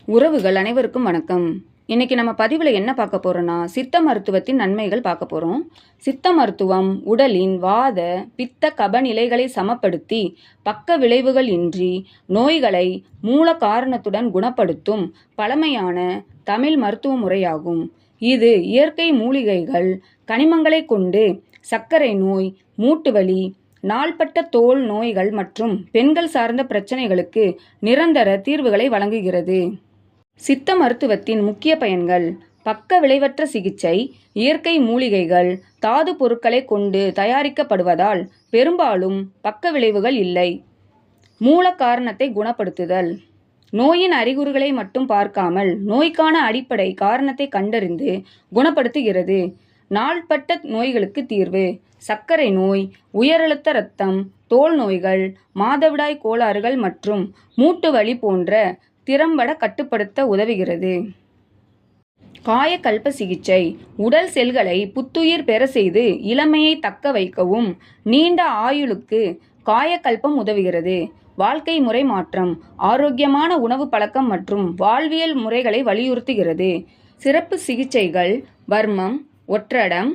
உறவுகள் அனைவருக்கும் வணக்கம். இன்னைக்கு நம்ம பதிவில் என்ன பார்க்க போறோம்னா, சித்த மருத்துவத்தின் நன்மைகள் பார்க்க போறோம். சித்த மருத்துவம் உடலின் வாத பித்த கப நிலைகளை சமப்படுத்தி பக்க விளைவுகள் இன்றி நோய்களை மூல காரணத்துடன் குணப்படுத்தும் பழமையான தமிழ் மருத்துவ முறையாகும். இது இயற்கை மூலிகைகள் கனிமங்களை கொண்டு சர்க்கரை நோய், மூட்டுவலி, நாள்பட்ட தோல் நோய்கள் மற்றும் பெண்கள் சார்ந்த பிரச்சனைகளுக்கு நிரந்தர தீர்வுகளை வழங்குகிறது. சித்த மருத்துவத்தின் முக்கிய பயன்கள்: பக்க விளைவற்ற சிகிச்சை. இயற்கை மூலிகைகள் தாது பொருட்களை கொண்டு தயாரிக்கப்படுவதால் பெரும்பாலும் பக்க விளைவுகள் இல்லை. மூல காரணத்தை குணப்படுத்துதல். நோயின் அறிகுறிகளை மட்டும் பார்க்காமல் நோய்க்கான அடிப்படை காரணத்தை கண்டறிந்து குணப்படுத்துகிறது. நாள்பட்ட நோய்களுக்கு தீர்வு: சர்க்கரை நோய், உயரழுத்த இரத்தம், தோல் நோய்கள், மாதவிடாய் கோளாறுகள் மற்றும் மூட்டு வலி போன்ற திறம்பட கட்டுப்படுத்த உதவுகிறது. காயகல்ப சிகிச்சை. உடல் செல்களை புத்துயிர் பெற செய்து இளமையை தக்க வைக்கவும் நீண்ட ஆயுளுக்கு காயகல்பம் உதவுகிறது. வாழ்க்கை முறை மாற்றம். ஆரோக்கியமான உணவு பழக்கம் மற்றும் வாழ்வியல் முறைகளை வலியுறுத்துகிறது. சிறப்பு சிகிச்சைகள்: வர்மம், ஒற்றடம்,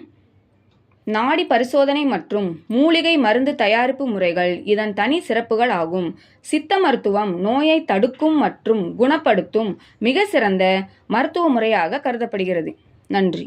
நாடி பரிசோதனை மற்றும் மூலிகை மருந்து தயாரிப்பு முறைகள் இதன் தனி சிறப்புகள் ஆகும். சித்த மருத்துவம் நோயை தடுக்கும் மற்றும் குணப்படுத்தும் மிக சிறந்த மருத்துவ முறையாக கருதப்படுகிறது. நன்றி.